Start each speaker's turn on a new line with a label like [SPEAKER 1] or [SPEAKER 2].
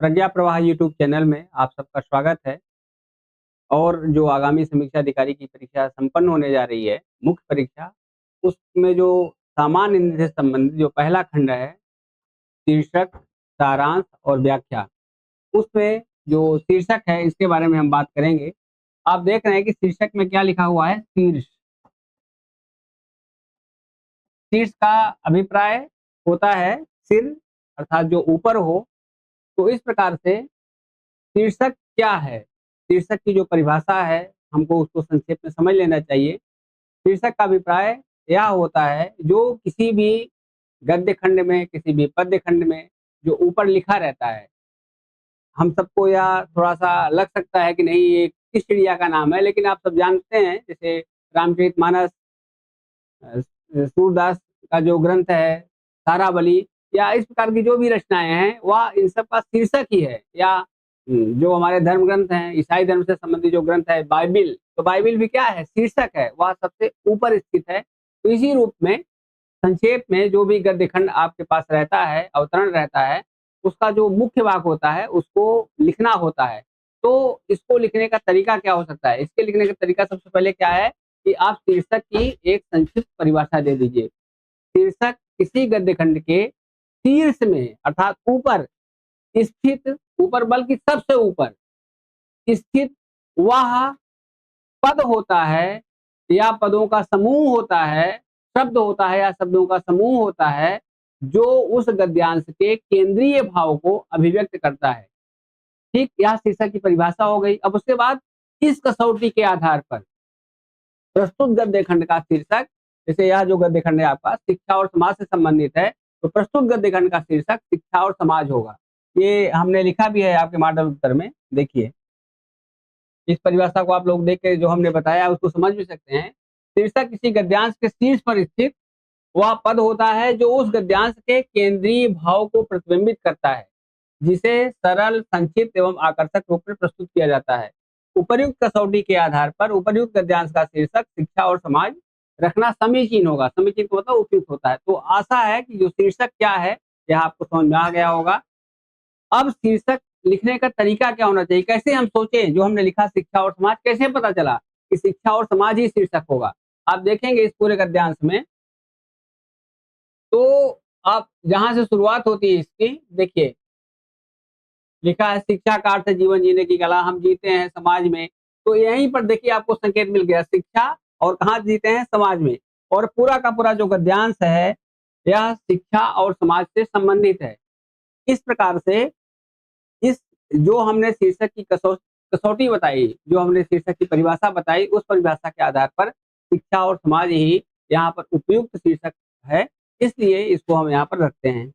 [SPEAKER 1] प्रज्ञा प्रवाह YouTube channel में आप सबका स्वागत है। और जो आगामी समीक्षा अधिकारी की परीक्षा संपन्न होने जा रही है, मुख्य परीक्षा, उसमें जो सामान्य निधि से संबंधित जो पहला खंड है, शीर्षक, सारांश और व्याख्या, उसमें जो शीर्षक है इसके बारे में हम बात करेंगे। आप देख रहे हैं कि शीर्षक में क्या लिखा हुआ है? शीर्ष। शीर्ष का अभिप्राय होता है सिर, अर्थात जो ऊपर हो। तो इस प्रकार से शीर्षक क्या है? शीर्षक की जो परिभाषा है, हमको उसको संक्षेप में समझ लेना चाहिए। शीर्षक का अभिप्राय यह होता है, जो किसी भी गद्य खंड में, किसी भी पद्य खंड में जो ऊपर लिखा रहता है। हम सबको यह थोड़ा-सा लग सकता है कि नहीं, ये किस चिड़िया का नाम है, लेकिन आप सब जानते हैं, जैसे रामचरितमानस, सूरदास का जो ग्रंथ है, सारावली, या इस प्रकार की जो भी रचनाएँ हैं, वह इन सब का शीर्षक ही है। या जो हमारे धर्म ग्रंथ हैं, ईसाई धर्म से संबंधित जो ग्रंथ है, बाइबिल, तो बाइबिल भी क्या है? शीर्षक है, वह सबसे ऊपर स्थित है। तो इसी रूप में संक्षेप में जो भी गद्य खंड आपके पास रहता है, अवतरण रहता है, उसका जो मुख्य भाग होता है, उसको लिखना होता है। तो इसको लिखने का तरीका क्या हो सकता है? इसके लिखने का तरीका सबसे पहले क्या है कि आप शीर्षक की एक संक्षिप्त परिभाषा दे दीजिए। शीर्षक किसी गद्य खंड के शीर्ष में, अर्थात ऊपर स्थित, ऊपर बल्कि सबसे ऊपर स्थित वह पद होता है, या पदों का समूह होता है, शब्द होता है या शब्दों का समूह होता है, जो उस गद्यांश के केंद्रीय भाव को अभिव्यक्त करता है। ठीक, यह शीर्षक की परिभाषा हो गई। अब उसके बाद इस कसौटी के आधार पर प्रस्तुत गद्य खंड का शीर्षक, जैसे यह जो गद्य खंड है आपका शिक्षा और समाज से संबंधित है, तो प्रस्तुत गद्य खंड का शीर्षक शिक्षा और समाज होगा। ये हमने लिखा भी है आपके मॉडल उत्तर में, देखिए। इस परिभाषा को आप लोग देख के जो हमने बताया उसको समझ भी सकते हैं। शीर्षक किसी गद्यांश के शीर्ष पर स्थित वह पद होता है, जो उस गद्यांश के केंद्रीय भाव को प्रतिबिंबित करता है, जिसे सरल, संक्षिप्त एवं आकर्षक रूप में प्रस्तुत किया जाता है। उपर्युक्त कसौटी के आधार पर उपर्युक्त गद्यांश का शीर्षक शिक्षा और समाज रखना समीचीन होगा। समीचीन का मतलब उपयुक्त होता है। तो आशा है कि जो शीर्षक क्या है, यह आपको समझ में आ गया होगा। अब शीर्षक लिखने का तरीका क्या होना चाहिए? कैसे हम सोचें, जो हमने लिखा शिक्षा और समाज, कैसे पता चला कि शिक्षा और समाज ही शीर्षक होगा? आप देखेंगे इस पूरे गद्यांश में, तो आप जहाँ से शुरुआत होती है इसकी, देखिए लिखा है शिक्षा का अर्थ है जीवन जीने की कला, हम जीते हैं समाज में। तो यहीं पर देखिए आपको संकेत मिल गया, शिक्षा और कहाँ जीते हैं? समाज में। और पूरा का पूरा जो गद्यांश है, यह शिक्षा और समाज से संबंधित है। इस प्रकार से इस जो हमने शीर्षक की कसौटी बताई, जो हमने शीर्षक की परिभाषा बताई, उस परिभाषा के आधार पर शिक्षा और समाज ही यहाँ पर उपयुक्त शीर्षक है, इसलिए इसको हम यहाँ पर रखते हैं।